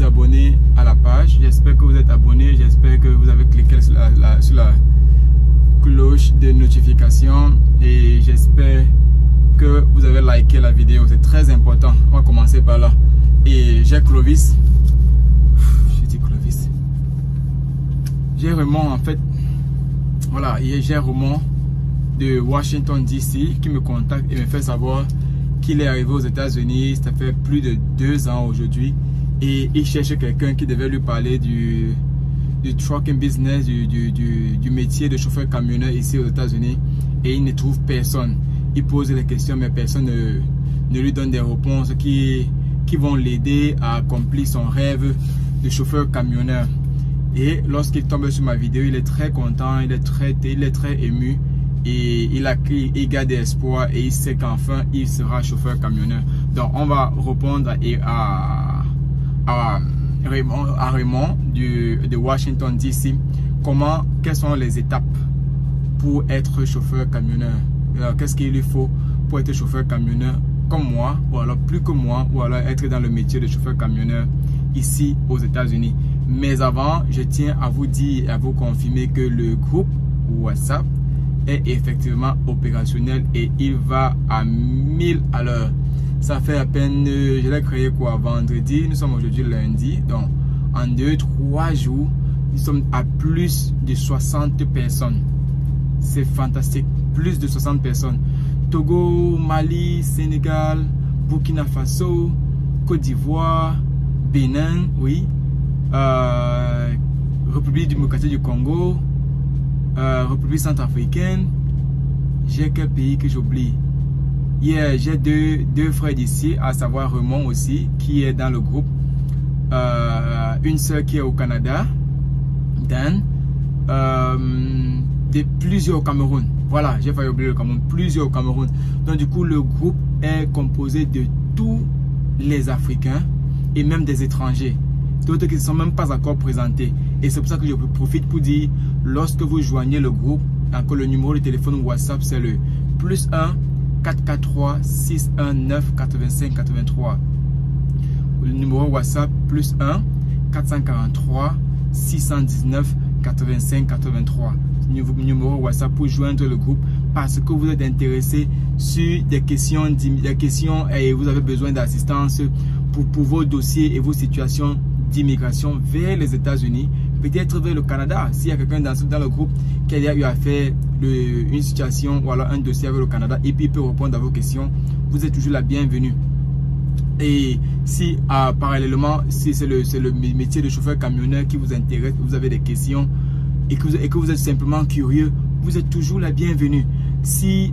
abonné à la page. J'espère que vous êtes abonné. J'espère que vous avez cliqué sur la cloche de notification. Et j'espère que vous avez liké la vidéo. C'est très important. On va commencer par là. Et j'ai Clovis. J'ai dit Clovis. J'ai Raymond en fait. Voilà, j'ai Raymond de Washington DC qui me contacte et me fait savoir qu'il est arrivé aux États-Unis. Ça fait plus de 2 ans aujourd'hui et il cherche quelqu'un qui devait lui parler du trucking business, du métier de chauffeur camionneur ici aux États-Unis, et il ne trouve personne. Il pose des questions mais personne ne lui donne des réponses qui vont l'aider à accomplir son rêve de chauffeur camionneur. Et lorsqu'il tombe sur ma vidéo, il est très content, il est très ému. Et il garde espoir et il sait qu'enfin il sera chauffeur camionneur. Donc on va répondre à Raymond de Washington DC. Quelles sont les étapes pour être chauffeur camionneur? Qu'est-ce qu'il lui faut pour être chauffeur camionneur comme moi, ou alors plus que moi, ou alors être dans le métier de chauffeur camionneur ici aux États-Unis. Mais avant, je tiens à vous dire et à vous confirmer que le groupe WhatsApp est effectivement opérationnel et il va à 1000 à l'heure. Ça fait à peine, je l'ai créé quoi, vendredi, nous sommes aujourd'hui lundi, donc en 2-3 jours, nous sommes à plus de 60 personnes. C'est fantastique, plus de 60 personnes. Togo, Mali, Sénégal, Burkina Faso, Côte d'Ivoire, Bénin, oui, République démocratique du Congo, République centrafricaine. J'ai quel pays que j'oublie? J'ai deux frères d'ici, à savoir Raymond aussi, qui est dans le groupe. Une soeur qui est au Canada, Dan, plusieurs au Cameroun. Voilà, j'ai failli oublier le Cameroun, plusieurs au Cameroun. Donc du coup, le groupe est composé de tous les Africains et même des étrangers. D'autres qui ne sont même pas encore présentés. Et c'est pour ça que je profite pour dire, lorsque vous joignez le groupe, encore le numéro de téléphone WhatsApp, c'est le +1 443 619 85 83. Le numéro WhatsApp +1 443 619 85 83. Numéro WhatsApp pour joindre le groupe parce que vous êtes intéressé sur des questions et vous avez besoin d'assistance pour vos dossiers et vos situations d'immigration vers les États-Unis, peut-être vers le Canada. S'il y a quelqu'un dans le groupe qui a eu à faire une situation ou alors un dossier avec le Canada et puis il peut répondre à vos questions, vous êtes toujours la bienvenue. Et si parallèlement, si c'est le métier de chauffeur camionneur qui vous intéresse, vous avez des questions et que vous êtes simplement curieux, vous êtes toujours la bienvenue. Si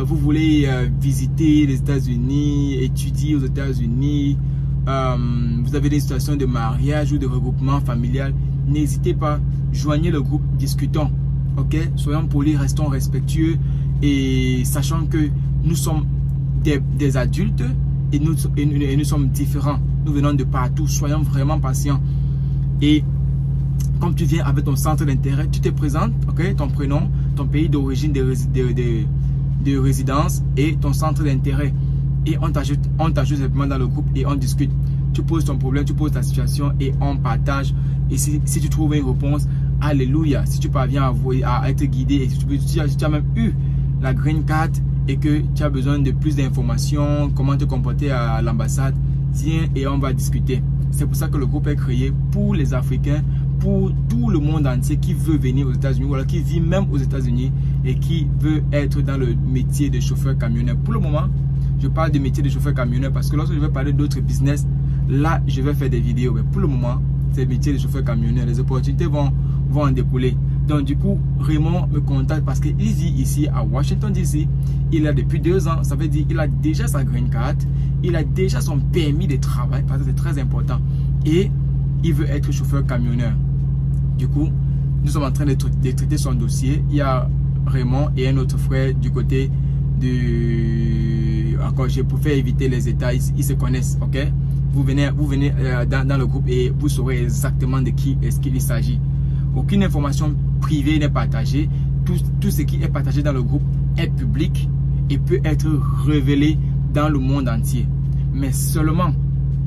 vous voulez visiter les États-Unis, étudier aux États-Unis, vous avez des situations de mariage ou de regroupement familial, n'hésitez pas, joignez le groupe, discutons, ok? Soyons polis, restons respectueux et sachant que nous sommes des adultes et nous sommes différents, nous venons de partout, soyons vraiment patients. Et comme tu viens avec ton centre d'intérêt, tu te présentes, ok? Ton prénom, ton pays d'origine de résidence et ton centre d'intérêt. Et on t'ajoute simplement dans le groupe et on discute. Tu poses ton problème, tu poses ta situation et on partage. Et si tu trouves une réponse, alléluia. Si tu parviens à être guidé et si tu as même eu la green card et que tu as besoin de plus d'informations, comment te comporter à l'ambassade, viens et on va discuter. C'est pour ça que le groupe est créé pour les Africains, pour tout le monde entier qui veut venir aux États-Unis ou alors qui vit même aux États-Unis et qui veut être dans le métier de chauffeur camionneur. Pour le moment, je parle de métier de chauffeur camionneur parce que lorsque je vais parler d'autres business, là, je vais faire des vidéos. Mais pour le moment, c'est le métier de chauffeur camionneur. Les opportunités vont en découler. Donc, du coup, Raymond me contacte parce qu'il vit ici à Washington DC. Il a depuis 2 ans. Ça veut dire qu'il a déjà sa green card. Il a déjà son permis de travail parce que c'est très important. Et il veut être chauffeur camionneur. Du coup, nous sommes en train de traiter son dossier. Il y a Raymond et un autre frère du côté encore pour faire éviter les états, ils se connaissent, ok? Vous venez dans le groupe et vous saurez exactement de qui est-ce qu'il s'agit. Aucune information privée n'est partagée. Tout ce qui est partagé dans le groupe est public et peut être révélé dans le monde entier. Mais seulement,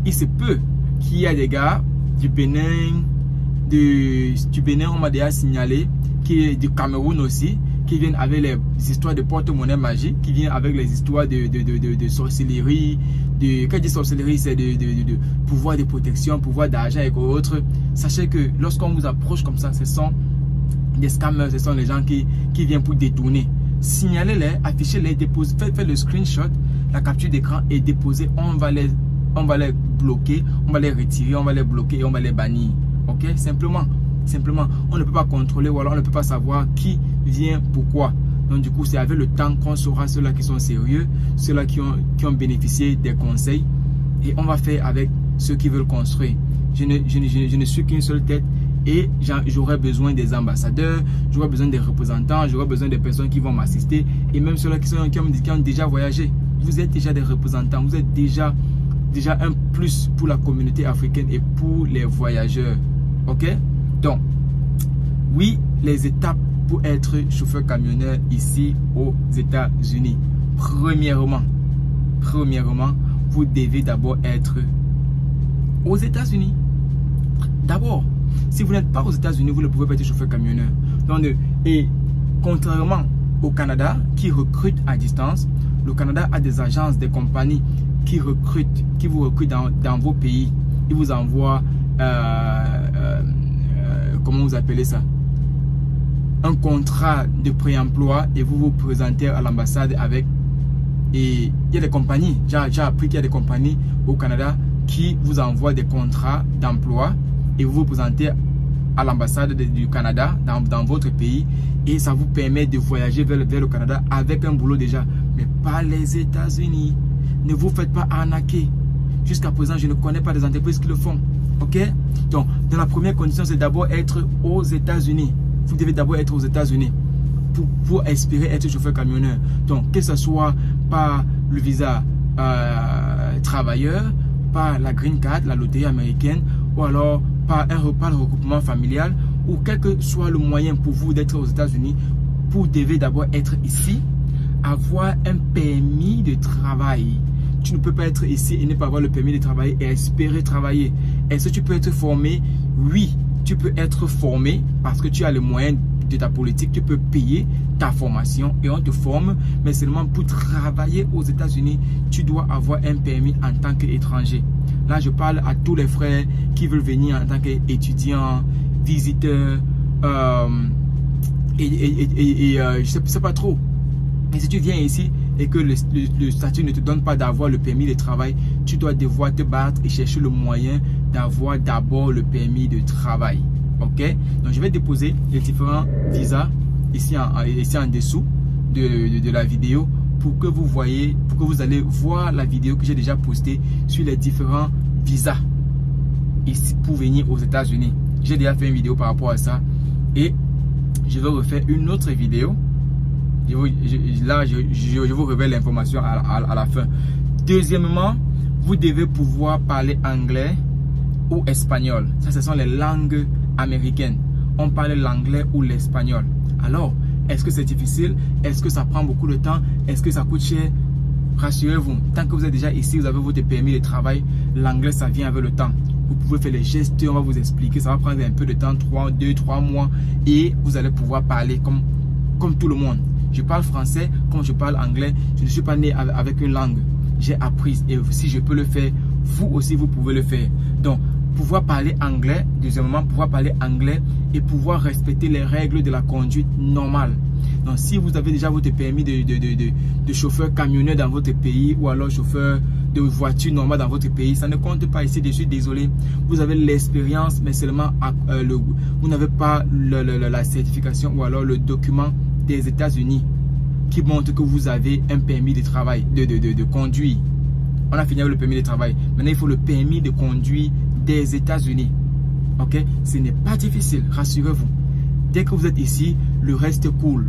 il se peut qu'il y ait des gars du Bénin, on m'a déjà signalé, qui est du Cameroun aussi, qui viennent avec les histoires de porte-monnaie magique, qui viennent avec les histoires de sorcellerie, quand je dis sorcellerie, c'est de pouvoir de protection, pouvoir d'argent et autres. Sachez que lorsqu'on vous approche comme ça, ce sont des scammers, ce sont les gens qui viennent pour détourner. Signalez-les, affichez-les, faites le screenshot, la capture d'écran et déposez. On va les bloquer, on va les retirer, on va les bloquer et on va les bannir. Ok, simplement, on ne peut pas contrôler ou alors on ne peut pas savoir qui vient, pourquoi. Donc du coup, c'est avec le temps qu'on saura ceux-là qui sont sérieux, ceux-là qui ont bénéficié des conseils. Et on va faire avec ceux qui veulent construire. Je ne suis qu'une seule tête et j'aurai besoin des ambassadeurs, j'aurai besoin des représentants, j'aurai besoin des personnes qui vont m'assister. Et même ceux-là qui ont déjà voyagé. Vous êtes déjà des représentants, vous êtes déjà un plus pour la communauté africaine et pour les voyageurs. Ok? Donc, oui, les étapes pour être chauffeur camionneur ici aux États-Unis. Premièrement, vous devez d'abord être aux États-Unis. D'abord, si vous n'êtes pas aux États-Unis, vous ne pouvez pas être chauffeur camionneur. Donc, et contrairement au Canada qui recrute à distance, le Canada a des agences, des compagnies qui vous recrutent dans vos pays. Ils vous envoient comment vous appelez ça, un contrat de pré-emploi et vous vous présentez à l'ambassade avec. Et il y a des compagnies, j'ai appris qu'il y a des compagnies au Canada qui vous envoient des contrats d'emploi et vous vous présentez à l'ambassade du Canada dans votre pays et ça vous permet de voyager vers le Canada avec un boulot déjà. Mais pas les États-Unis. Ne vous faites pas arnaquer. Jusqu'à présent, je ne connais pas des entreprises qui le font. Ok? Donc, dans la première condition, c'est d'abord être aux États-Unis. Vous devez d'abord être aux États-Unis pour espérer être chauffeur camionneur. Donc, que ce soit par le visa travailleur, par la green card, la loterie américaine, ou alors par le regroupement familial, ou quel que soit le moyen pour vous d'être aux États-Unis, vous devez d'abord être ici, avoir un permis de travail. Tu ne peux pas être ici et ne pas avoir le permis de travailler et espérer travailler. Est-ce que tu peux être formé? Oui, tu peux être formé parce que tu as les moyens de ta politique. Tu peux payer ta formation et on te forme. Mais seulement pour travailler aux États-Unis, tu dois avoir un permis en tant qu'étranger. Là, je parle à tous les frères qui veulent venir en tant qu'étudiants, visiteurs, je sais pas trop. Et si tu viens ici et que le statut ne te donne pas d'avoir le permis de travail, tu dois devoir te battre et chercher le moyen d'avoir d'abord le permis de travail. Ok? Donc, je vais déposer les différents visas ici en dessous de la vidéo pour que vous allez voir la vidéo que j'ai déjà postée sur les différents visas ici pour venir aux États-Unis. J'ai déjà fait une vidéo par rapport à ça et je vais refaire une autre vidéo. Je vous révèle l'information à la fin. Deuxièmement, vous devez pouvoir parler anglais ou espagnol. Ça, ce sont les langues américaines. On parle l'anglais ou l'espagnol. Alors, est-ce que c'est difficile? Est-ce que ça prend beaucoup de temps? Est-ce que ça coûte cher? Rassurez-vous, tant que vous êtes déjà ici, vous avez votre permis de travail, l'anglais, ça vient avec le temps. Vous pouvez faire les gestes, on va vous expliquer. Ça va prendre un peu de temps, 2-3 mois, et vous allez pouvoir parler comme tout le monde. Je parle français comme je parle anglais. Je ne suis pas né avec une langue. J'ai appris et si je peux le faire, vous aussi vous pouvez le faire. Donc, pouvoir parler anglais, deuxièmement, pouvoir parler anglais et pouvoir respecter les règles de la conduite normale. Donc, si vous avez déjà votre permis de chauffeur camionneur dans votre pays ou alors chauffeur de voiture normale dans votre pays, ça ne compte pas ici. Je suis désolé. Vous avez l'expérience, mais seulement vous n'avez pas la certification ou alors le document des États-Unis qui montre que vous avez un permis de travail, de conduire. On a fini avec le permis de travail. Maintenant, il faut le permis de conduire des États-Unis. Ok? Ce n'est pas difficile, rassurez-vous. Dès que vous êtes ici, le reste coule.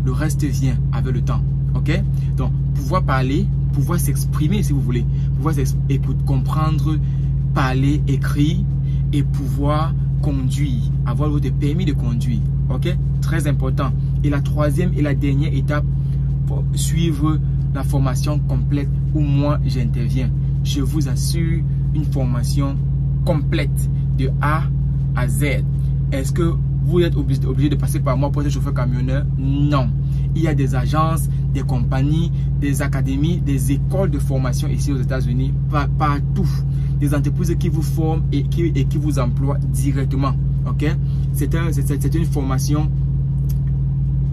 Le reste vient avec le temps. Ok? Donc, pouvoir parler, pouvoir s'exprimer si vous voulez. Pouvoir écouter, comprendre, parler, écrire et pouvoir conduire. Avoir votre permis de conduire. Ok? Très important. Et la troisième et la dernière étape pour suivre la formation complète où moi j'interviens. Je vous assure une formation complète de A à Z. Est-ce que vous êtes obligé de passer par moi pour être chauffeur camionneur? Non. Il y a des agences, des compagnies, des académies, des écoles de formation ici aux États-Unis, partout. Des entreprises qui vous forment et qui vous emploient directement. Ok? C'est une formation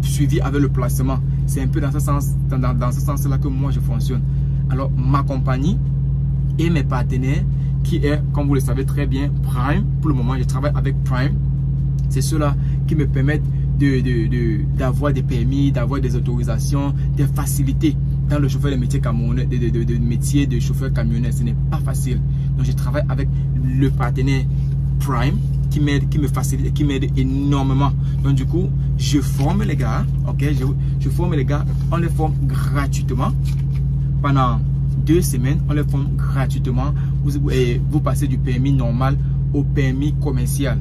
suivie avec le placement. C'est un peu dans ce sens-là que moi je fonctionne. Alors, ma compagnie et mes partenaires, qui est, comme vous le savez très bien, Prime. Pour le moment, je travaille avec Prime. C'est ceux-là qui me permettent d'avoir des permis, d'avoir des autorisations, des facilités dans le chauffeur de métier camerounais, de métier de chauffeur camionneur. Ce n'est pas facile. Donc, je travaille avec le partenaire Prime qui me facilite et qui m'aide énormément. Donc, du coup, je forme les gars. Ok, je forme les gars. On les forme gratuitement pendant 2 semaines. On les forme gratuitement. Vous passez du permis normal au permis commercial.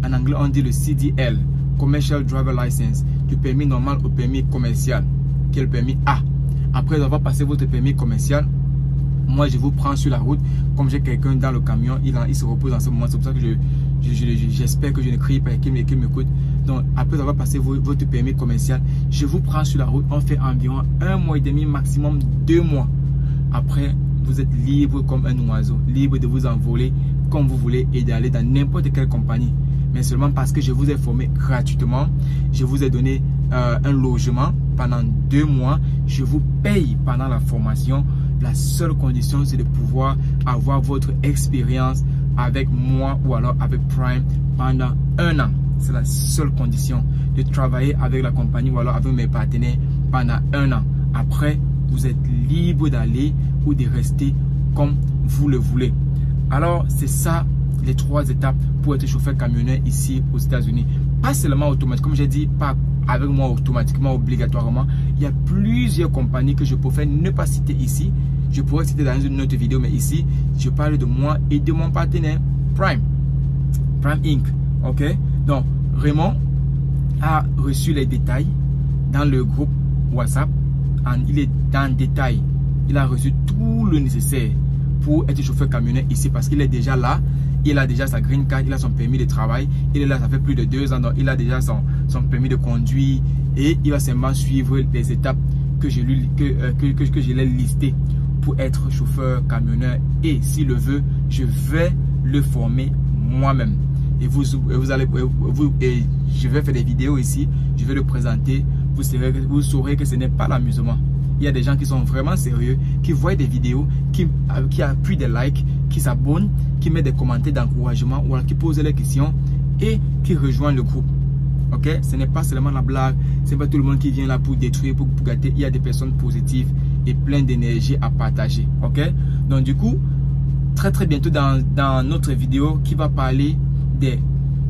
En anglais, on dit le CDL, Commercial Driver License, du permis normal au permis commercial, qui est le permis A. Après avoir passé votre permis commercial, moi je vous prends sur la route. Comme j'ai quelqu'un dans le camion, il se repose en ce moment. C'est pour ça que j'espère que je ne crie pas et qu'il m'écoute. Donc après avoir passé votre permis commercial, je vous prends sur la route. On fait environ 1 mois et demi, maximum 2 mois. Après, vous êtes libre comme un oiseau, libre de vous envoler comme vous voulez et d'aller dans n'importe quelle compagnie. Mais seulement parce que je vous ai formé gratuitement, je vous ai donné un logement pendant 2 mois, je vous paye pendant la formation. La seule condition, c'est de pouvoir avoir votre expérience avec moi ou alors avec Prime pendant 1 an. C'est la seule condition, de travailler avec la compagnie ou alors avec mes partenaires pendant 1 an. Après, vous êtes libre d'aller ou de rester comme vous le voulez. Alors, c'est ça les 3 étapes pour être chauffeur camionneur ici aux États-Unis. Pas seulement automatique, comme j'ai dit, pas avec moi automatiquement, obligatoirement. Il y a plusieurs compagnies que je préfère ne pas citer ici. Je pourrais citer dans une autre vidéo, mais ici, je parle de moi et de mon partenaire Prime Inc. Ok? Donc, Raymond a reçu les détails dans le groupe WhatsApp. Il est dans détail. Il a reçu tout le nécessaire pour être chauffeur camionneur ici parce qu'il est déjà là. Il a déjà sa green card, il a son permis de travail. Il est là, ça fait plus de 2 ans. Donc, il a déjà son permis de conduire et il va seulement suivre les étapes que je l'ai listées pour être chauffeur camionneur. Et s'il le veut, je vais le former moi-même. Et je vais faire des vidéos ici, je vais le présenter. Vous saurez que ce n'est pas l'amusement. Il y a des gens qui sont vraiment sérieux, qui voient des vidéos, qui appuient des likes, qui s'abonnent, qui mettent des commentaires d'encouragement ou alors qui posent les questions et qui rejoignent le groupe. Ok? Ce n'est pas seulement la blague, ce n'est pas tout le monde qui vient là pour détruire, pour gâter. Il y a des personnes positives et pleines d'énergie à partager. Ok? Donc du coup, très bientôt dans notre vidéo qui va parler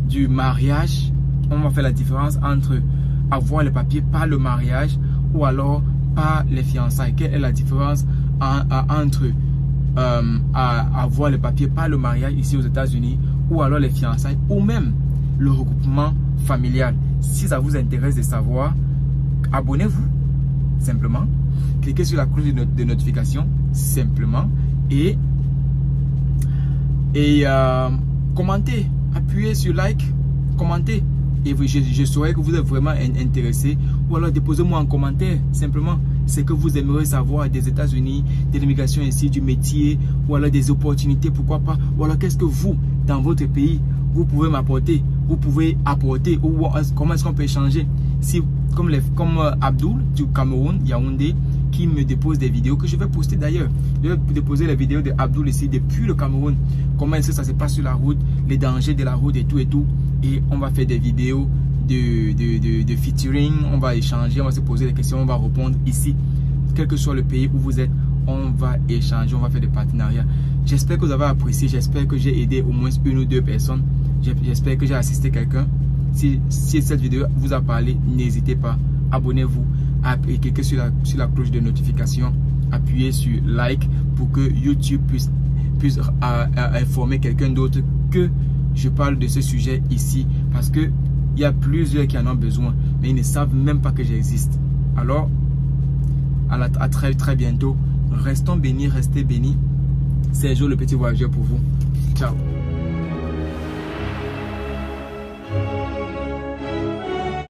du mariage, on va faire la différence entre avoir les papiers par le mariage ou alors par les fiançailles. Quelle est la différence entre avoir les papiers par le mariage ici aux États-Unis ou alors les fiançailles ou même le regroupement familial? Si ça vous intéresse de savoir, abonnez-vous simplement, cliquez sur la cloche de notification simplement et commentez, appuyez sur like, commentez. Et je saurai que vous êtes vraiment intéressé. Ou alors déposez-moi en commentaire simplement ce que vous aimeriez savoir des États-Unis, de l'immigration ici, du métier, ou alors des opportunités, pourquoi pas. Ou alors qu'est-ce que vous, dans votre pays, vous pouvez m'apporter, vous pouvez apporter, ou comment est-ce qu'on peut échanger. Si, comme Abdul du Cameroun, Yaoundé, qui me dépose des vidéos que je vais poster d'ailleurs. Je vais déposer les vidéos de Abdul ici depuis le Cameroun. Comment est-ce que ça se passe sur la route, les dangers de la route et tout et tout. Et on va faire des vidéos de featuring, on va échanger, on va se poser des questions, on va répondre ici. Quel que soit le pays où vous êtes, on va échanger, on va faire des partenariats. J'espère que vous avez apprécié, j'espère que j'ai aidé au moins 1 ou 2 personnes. J'espère que j'ai assisté quelqu'un. Si cette vidéo vous a parlé, n'hésitez pas, abonnez-vous, cliquez sur la cloche de notification, appuyez sur like pour que YouTube puisse informer quelqu'un d'autre que je parle de ce sujet ici, parce que il y a plusieurs qui en ont besoin, mais ils ne savent même pas que j'existe. Alors, à très bientôt. Restons bénis, restez bénis. C'est Joe le petit voyageur pour vous. Ciao.